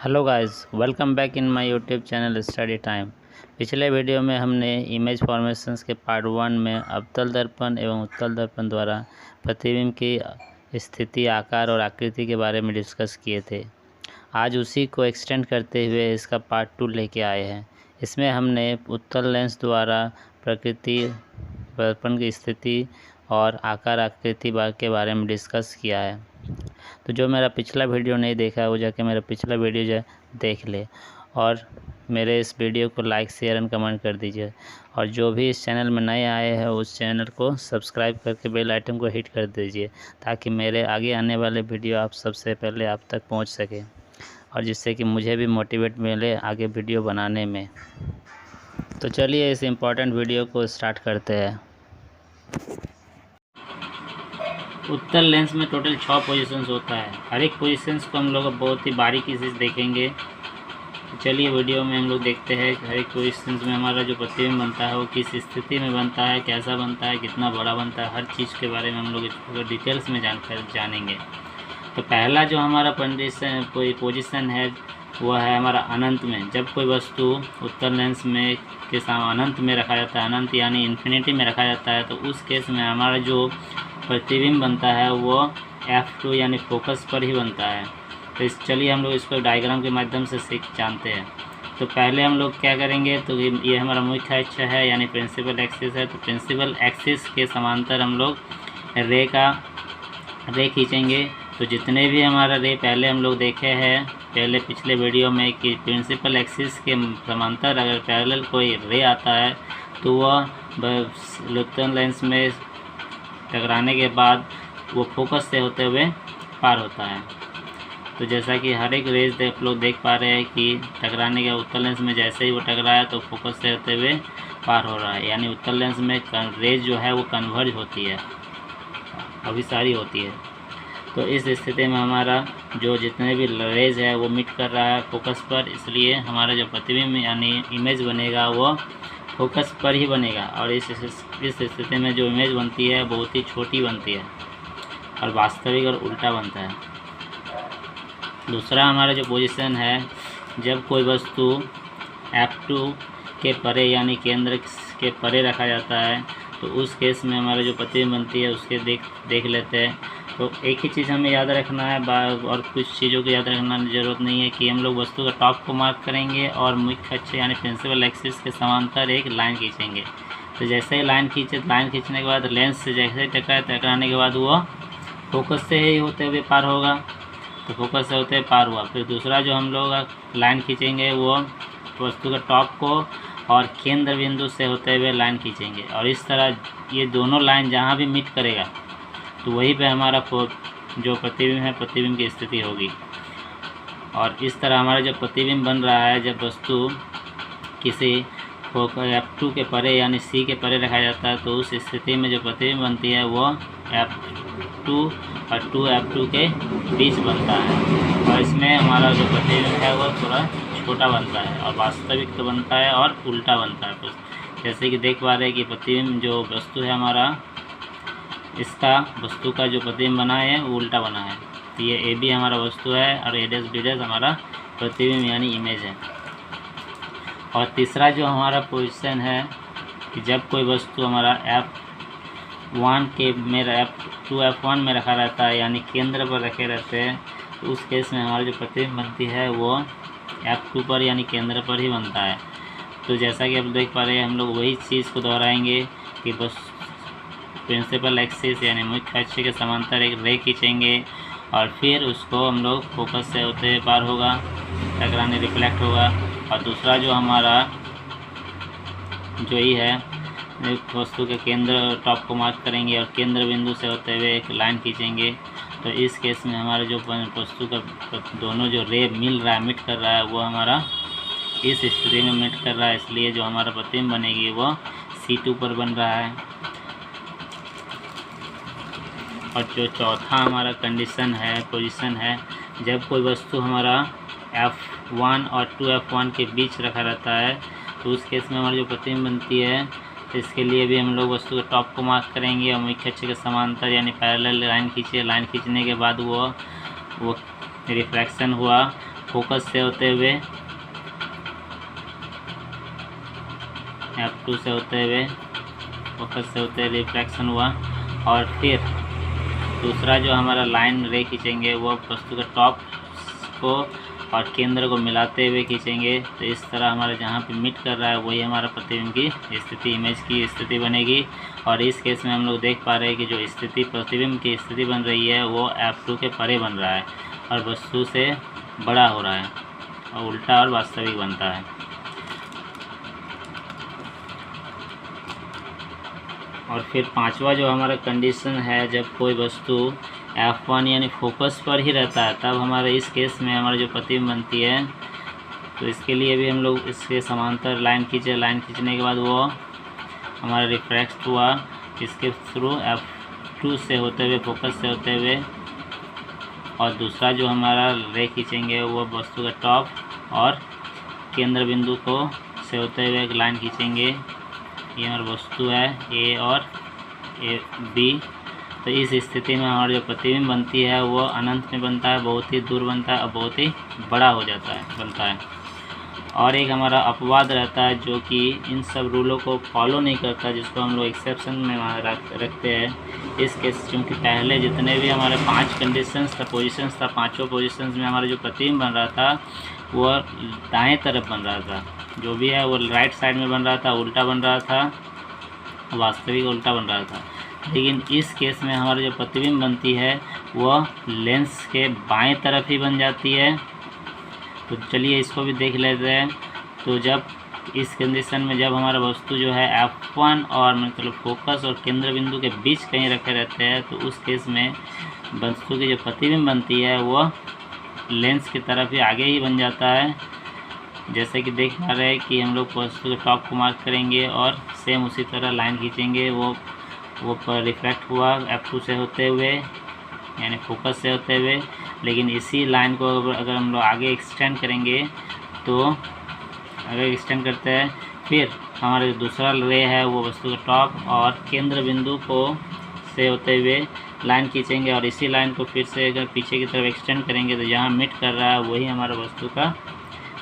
Hello guys, welcome back in my YouTube channel study time. पिछले video में हमने image formations के part 1 में अवतल दर्पण एवं उत्तल दर्पण द्वारा प्रतिबिंब की स्थिति, आकार और आकृति के बारे में डिस्कस किए थे। आज उसी को एक्सटेंड करते हुए इसका पार्ट 2 लेके आए हैं। इसमें हमने उत्तल लेंस द्वारा प्रकृति, दर्पण की स्थिति और आकार आकृति के बारे में डिस्कस किया है। तो जो मेरा पिछला वीडियो नहीं देखा है वो जाके मेरा पिछला वीडियो देख ले और मेरे इस वीडियो को लाइक, शेयर एंड कमेंट कर दीजिए। और जो भी इस चैनल में नए आए हैं उस चैनल को सब्सक्राइब करके बेल आइकन को हिट कर दीजिए, ताकि मेरे आगे आने वाले वीडियो आप सबसे पहले आप तक पहुंच सके और जिससे कि मुझे भी मोटिवेट मिले आगे वीडियो बनाने में। तो चलिए इस इम्पोर्टेंट वीडियो को स्टार्ट करते हैं। उत्तल लेंस में टोटल 6 पोजीशंस होता है। हर एक पोजीशंस को हम लोग बहुत ही बारीकी से देखेंगे। तो चलिए वीडियो में हम लोग देखते हैं कि हर एक पोजीशंस में हमारा जो प्रतिबिंब बनता है वो किस स्थिति में बनता है, कैसा बनता है, कितना बड़ा बनता है, हर चीज़ के बारे में हम लोग डिटेल्स में जानेंगे। तो पहला जो हमारा पोजीशन है वह है हमारा अनंत में। जब कोई वस्तु उत्तल लेंस में के सामने अनंत में रखा जाता है, अनंत यानी इन्फिनिटी में रखा जाता है, तो उस केस में हमारा जो प्रतिबिंब बनता है वो F2 यानी फोकस पर ही बनता है। तो चलिए हम लोग इसको डायग्राम के माध्यम से जानते हैं। तो पहले हम लोग क्या करेंगे, तो ये हमारा मुख्य अक्ष है यानी प्रिंसिपल एक्सिस है। तो प्रिंसिपल एक्सिस के समांतर हम लोग रे खींचेंगे। तो जितने भी हमारा रे पहले हम लोग देखे हैं पहले पिछले वीडियो में कि प्रिंसिपल एक्सिस के समांतर अगर पैरेलल कोई रे आता है तो वह उत्तल लेंस में टकराने के बाद वो फोकस से होते हुए पार होता है। तो जैसा कि हर एक रेज आप लोग देख पा रहे हैं कि टकराने के उत्तल लेंस में जैसे ही वो टकराया तो फोकस से होते हुए पार हो रहा है, यानी उत्तल लेंस में रेज जो है वो कन्वर्ज होती है, अभिसारी होती है। तो इस स्थिति में हमारा जो जितने भी रेज है वो मिट कर रहा है फोकस पर, इसलिए हमारा जो प्रतिबिंब यानी इमेज बनेगा वो फोकस पर ही बनेगा। और इस स्थिति में जो इमेज बनती है बहुत ही छोटी बनती है और वास्तविक और उल्टा बनता है। दूसरा हमारा जो पोजीशन है, जब कोई वस्तु F2 के परे यानी केंद्र के परे रखा जाता है तो उस केस में हमारा जो प्रतिबिंब बनती है उसके देख लेते हैं। तो एक ही चीज़ हमें याद रखना है, और कुछ चीज़ों को याद रखना ज़रूरत नहीं है कि हम लोग वस्तु का टॉप को मार्क करेंगे और मुख्य अक्ष यानी प्रिंसिपल एक्सिस के समांतर एक लाइन खींचेंगे। तो जैसे ही लाइन खींचने के बाद लेंस से जैसे ही टकराने के बाद वो फोकस से ही होते हुए पार होगा। तो फोकस से होते हुए पार हुआ। फिर दूसरा जो हम लोग लाइन खींचेंगे वो वस्तु का टॉप को और केंद्र बिंदु से होते हुए लाइन खींचेंगे। और इस तरह ये दोनों लाइन जहाँ भी मीट करेगा तो वहीं पे हमारा जो प्रतिबिंब है प्रतिबिंब की स्थिति होगी। और इस तरह हमारा जो प्रतिबिंब बन रहा है, जब वस्तु किसी F2 के परे यानी C के परे रखा जाता है तो उस स्थिति में जो प्रतिबिंब बनती है वो F2 और 2F2 के बीच बनता है। और इसमें हमारा जो प्रतिबिंब है वो थोड़ा छोटा बनता है और वास्तविक तो बनता है और उल्टा बनता है। जैसे कि देख पा रहे हैं कि प्रतिबिंब जो वस्तु है हमारा, इसका वस्तु का जो प्रतिबिंब बना है वो उल्टा बना है। तो ये AB हमारा वस्तु है और A'B' हमारा प्रतिबिंब यानी इमेज है। और तीसरा जो हमारा पोजीशन है कि जब कोई वस्तु हमारा F1 के में F2 F1 में रखा रहता है यानी केंद्र पर रखे रहते हैं, तो उस केस में हमारी जो प्रतिबिंब बनती है वो F2 पर यानी केंद्र पर ही बनता है। तो जैसा कि आप देख पा रहे हैं हम लोग वही चीज़ को दोहराएंगे कि बस प्रिंसिपल एक्सिस यानी मुख्य अक्ष के समांतर एक रे खींचेंगे और फिर उसको हम लोग फोकस से होते हुए पार होगा, टकराने रिफ्लेक्ट होगा। और दूसरा जो हमारा जो ही है वस्तु के केंद्र टॉप को मार्क करेंगे और केंद्र बिंदु से होते हुए एक लाइन खींचेंगे। तो इस केस में हमारा जो वस्तु का दोनों जो रे मिल रहा है, मिट कर रहा है, वो हमारा इस स्थिति में मिट कर रहा है, इसलिए जो हमारा प्रतिबिंब बनेगी वो C2 पर बन रहा है। और जो चौथा हमारा कंडीशन है, पोजीशन है, जब कोई वस्तु हमारा F1 और 2F1 के बीच रखा रहता है तो उस केस में हमारी जो प्रतिबिंब बनती है, तो इसके लिए भी हम लोग वस्तु के टॉप को मार्क करेंगे और मुख्य अक्ष के समांतर यानी पैरेलल लाइन खींचे। लाइन खींचने के बाद वो रिफ्रैक्शन हुआ फोकस से होते हुए F2 से होते हुए फोकस से होते हुए रिफ्रैक्शन हुआ, और फिर दूसरा जो हमारा लाइन रे खींचेंगे वो वस्तु के टॉप को और केंद्र को मिलाते हुए खींचेंगे। तो इस तरह हमारा जहाँ पे मीट कर रहा है वही हमारा प्रतिबिंब की स्थिति, इमेज की स्थिति बनेगी। और इस केस में हम लोग देख पा रहे हैं कि जो स्थिति प्रतिबिंब की स्थिति बन रही है वो F2 के परे बन रहा है और वस्तु से बड़ा हो रहा है और उल्टा और वास्तविक बनता है। और फिर पांचवा जो हमारा कंडीशन है, जब कोई वस्तु F1 यानी फोकस पर ही रहता है तब हमारे इस केस में हमारा जो प्रतिबिंब बनती है, तो इसके लिए भी हम लोग इसके समांतर लाइन खींचे। लाइन खींचने के बाद वो हमारा रिफ्रैक्ट हुआ इसके थ्रू F2 से होते हुए फोकस से होते हुए, और दूसरा जो हमारा रे खींचेंगे वो वस्तु का टॉप और केंद्र बिंदु को से होते हुए एक लाइन खींचेंगे। ये हमारी वस्तु है A और B। तो इस स्थिति में हमारी जो प्रतिबिंब बनती है वो अनंत में बनता है, बहुत ही दूर बनता है और बहुत ही बड़ा हो बनता है। और एक हमारा अपवाद रहता है जो कि इन सब रूलों को फॉलो नहीं करता, जिसको हम लोग एक्सेप्शन में रखते हैं। इस केस क्योंकि पहले जितने भी हमारे 5 कंडीशंस था, पोजीशंस था, पांचों पोजीशंस में हमारा जो प्रतिबिंब बन रहा था वो दाएं तरफ बन रहा था। जो भी है वो राइट साइड में बन रहा था, उल्टा बन रहा था, वास्तविक उल्टा बन रहा था। लेकिन इस केस में हमारी जो प्रतिबिंब बनती है वह लेंस के बाएं तरफ ही बन जाती है। तो चलिए इसको भी देख लेते हैं। तो जब इस कंडीशन में जब हमारा वस्तु जो है F1 और मतलब फोकस और केंद्र बिंदु के बीच कहीं रखे रहते हैं, तो उस केस में वस्तु की जो प्रतिबिंब बनती है वह लेंस की तरफ ही आगे ही बन जाता है। जैसे कि देख पा रहे हैं कि हम लोग वस्तु के टॉप को मार्क करेंगे और सेम उसी तरह लाइन खींचेंगे। वो पर रिफ्लेक्ट हुआ F2 से होते हुए यानी फोकस से होते हुए, लेकिन इसी लाइन को अगर हम लोग आगे एक्सटेंड करेंगे, तो अगर एक्सटेंड करते हैं फिर हमारा जो दूसरा रे है वो वस्तु का टॉप और केंद्र बिंदु को से होते हुए लाइन खींचेंगे, और इसी लाइन को फिर से अगर पीछे की तरफ एक्सटेंड करेंगे तो जहाँ मीट कर रहा है वही हमारा वस्तु का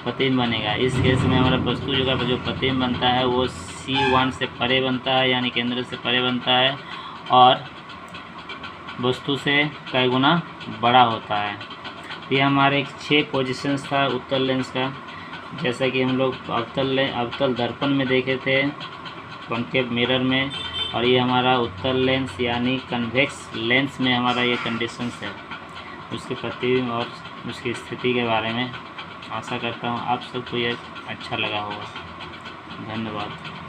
प्रतिबिंब बनेगा। इस केस में हमारा वस्तु जो प्रतिबिंब बनता है वो C1 से परे बनता है यानी केंद्र से परे बनता है और वस्तु से कई गुना बड़ा होता है। ये हमारे 6 पोजीशंस था उत्तल लेंस का, जैसा कि हम लोग अवतल दर्पण में देखे थे, कॉन्केव मिरर में, और ये हमारा उत्तल लेंस यानी कन्वेक्स लेंस में हमारा ये कंडीशंस है उसके प्रतिबिंब और उसकी स्थिति के बारे में। आशा करता हूँ आप सबको ये अच्छा लगा होगा। धन्यवाद।